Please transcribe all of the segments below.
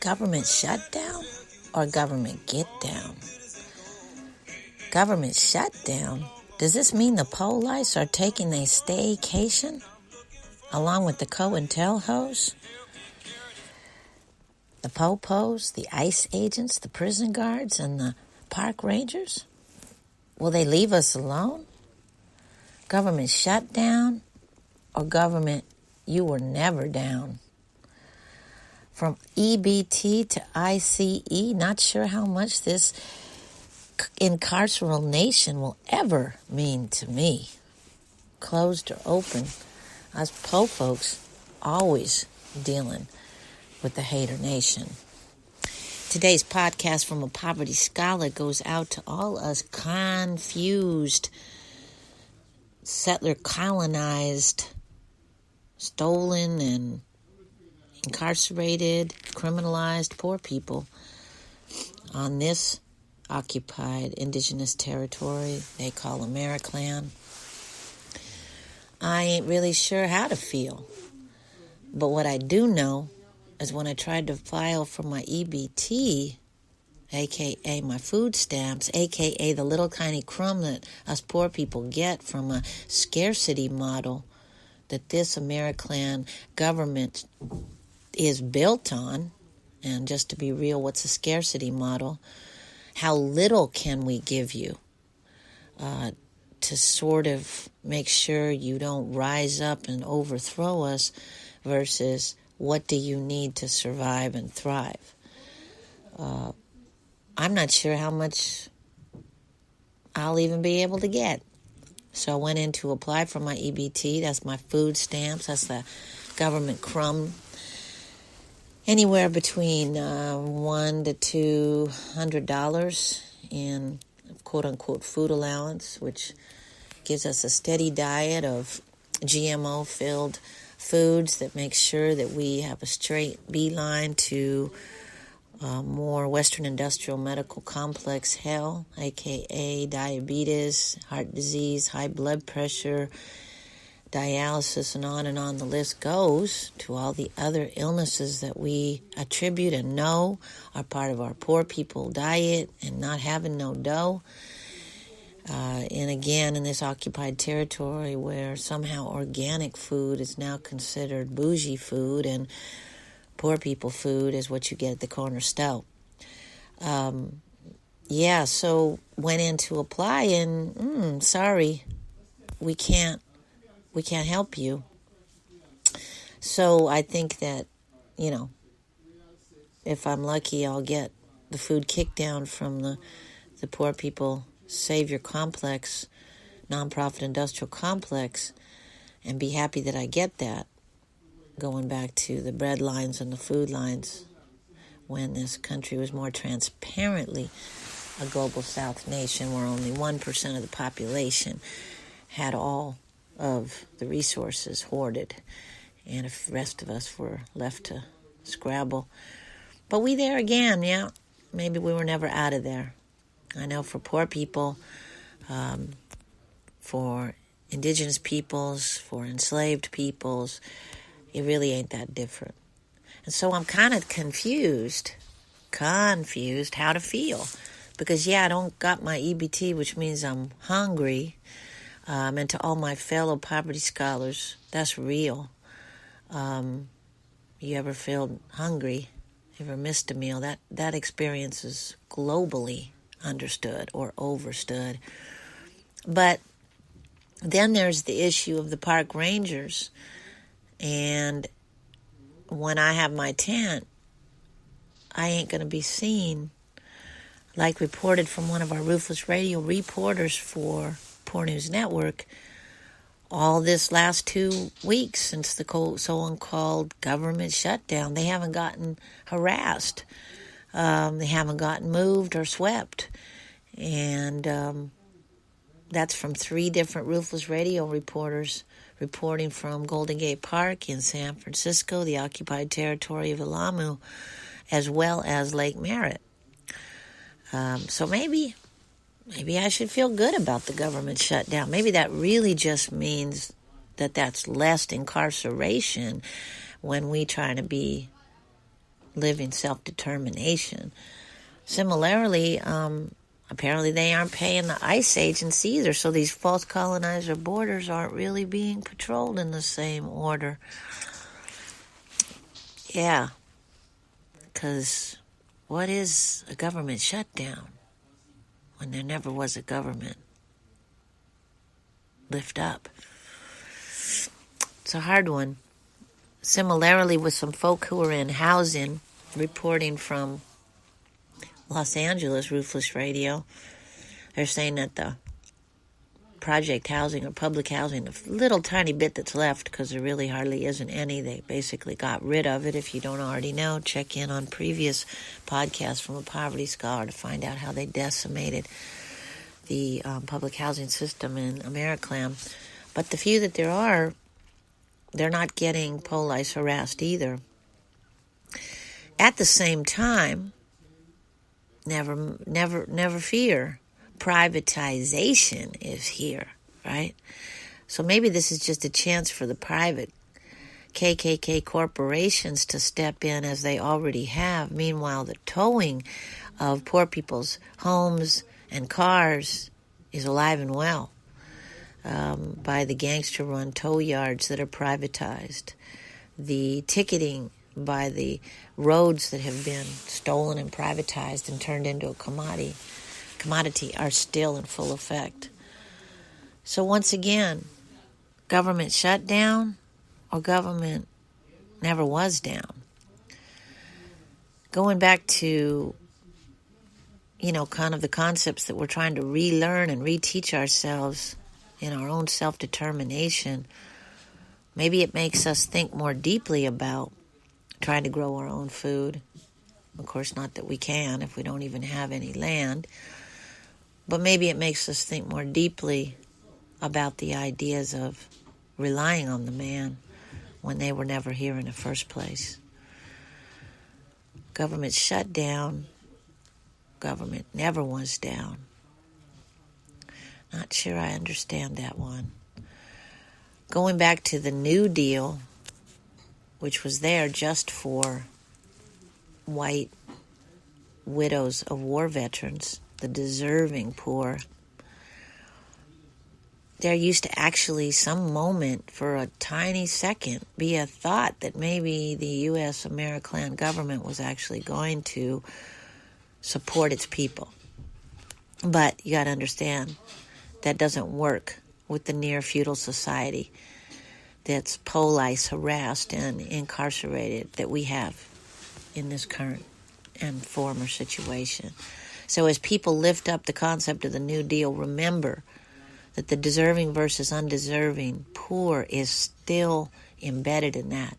Government shutdown or government get down? Government shutdown? Does this mean the police are taking a staycation along with the COINTELHOs, the popos, the ICE agents, the prison guards, and the park rangers? Will they leave us alone? Government shutdown or government you were never down? From EBT to ICE, not sure how much this incarceral nation will ever mean to me. Closed or open, us po folks always dealing with the hater nation. Today's podcast from a Poverty Skola goes out to all us confused, settler colonized, stolen and incarcerated, criminalized poor people on this occupied indigenous territory they call Amerikkklan. I ain't really sure how to feel. But what I do know is when I tried to file for my EBT, a.k.a. my food stamps, a.k.a. the little tiny crumb that us poor people get from a scarcity model that this Amerikkklan government is built on. And just to be real, what's a scarcity model? How little can we give you to sort of make sure you don't rise up and overthrow us versus what do you need to survive and thrive? I'm not sure how much I'll even be able to get. So I went in to apply for my EBT. That's my food stamps. That's the government crumb. Anywhere between $100 to $200 in quote-unquote food allowance, which gives us a steady diet of GMO-filled foods that makes sure that we have a straight beeline to more Western industrial medical complex hell, a.k.a. diabetes, heart disease, high blood pressure, dialysis, and on the list goes to all the other illnesses that we attribute and know are part of our poor people diet and not having no dough. And again, in this occupied territory where somehow organic food is now considered bougie food and poor people food is what you get at the corner store. So went in to apply and sorry, we can't help you. So I think that, if I'm lucky, I'll get the food kicked down from the Poor People Savior Complex, nonprofit industrial complex, and be happy that I get that, going back to the bread lines and the food lines when this country was more transparently a global South nation where only 1% of the population had all of the resources hoarded, and the rest of us were left to scrabble. But we there again, yeah. Maybe we were never out of there. I know for poor people, for indigenous peoples, for enslaved peoples, it really ain't that different. And so I'm kind of confused how to feel. Because, I don't got my EBT, which means I'm hungry. And to all my fellow poverty scholars, that's real. You ever feel hungry, ever missed a meal, that experience is globally understood or overstood. But then there's the issue of the park rangers. And when I have my tent, I ain't going to be seen, like reported from one of our Ruthless Radio reporters for Poor News Network, all this last 2 weeks since the so-called government shutdown. They haven't gotten harassed. They haven't gotten moved or swept. And that's from 3 different Ruthless Radio reporters reporting from Golden Gate Park in San Francisco, the occupied territory of Alamu, as well as Lake Merritt. So maybe I should feel good about the government shutdown. Maybe that really just means that that's less incarceration when we try to be living self-determination. Similarly, apparently they aren't paying the ICE agents either, so these false colonizer borders aren't really being patrolled in the same order. Yeah, because what is a government shutdown when there never was a government lift up? It's a hard one. Similarly, with some folk who are in housing, reporting from Los Angeles, Ruthless Radio, they're saying that the project housing or public housing, the little tiny bit that's left, because there really hardly isn't any, they basically got rid of it. If you don't already know, check in on previous podcasts from a Poverty Scholar to find out how they decimated the public housing system in Amerikkklan. But the few that there are, they're not getting police harassed either. At the same time, never fear. Privatization is here, right? So maybe this is just a chance for the private KKK corporations to step in as they already have. Meanwhile, the towing of poor people's homes and cars is alive and well by the gangster-run tow yards that are privatized. The ticketing by the roads that have been stolen and privatized and turned into a commodity are still in full effect. So once again, government shutdown or government never was down. Going back to, kind of the concepts that we're trying to relearn and reteach ourselves in our own self-determination, maybe it makes us think more deeply about trying to grow our own food. Of course, not that we can if we don't even have any land. But maybe it makes us think more deeply about the ideas of relying on the man when they were never here in the first place. Government shut down. Government never was down. Not sure I understand that one. Going back to the New Deal, which was there just for white widows of war veterans, the deserving poor. There used to actually some moment for a tiny second be a thought that maybe the U.S. Amerikkklan government was actually going to support its people. But you got to understand, that doesn't work with the near feudal society that's police harassed and incarcerated that we have in this current and former situation. So as people lift up the concept of the New Deal, remember that the deserving versus undeserving poor is still embedded in that.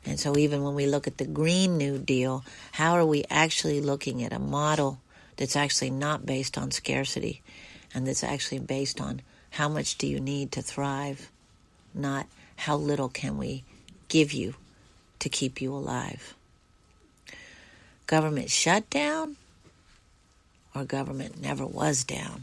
And so even when we look at the Green New Deal, how are we actually looking at a model that's actually not based on scarcity and that's actually based on how much do you need to thrive, not how little can we give you to keep you alive. Government shutdown or government never was down.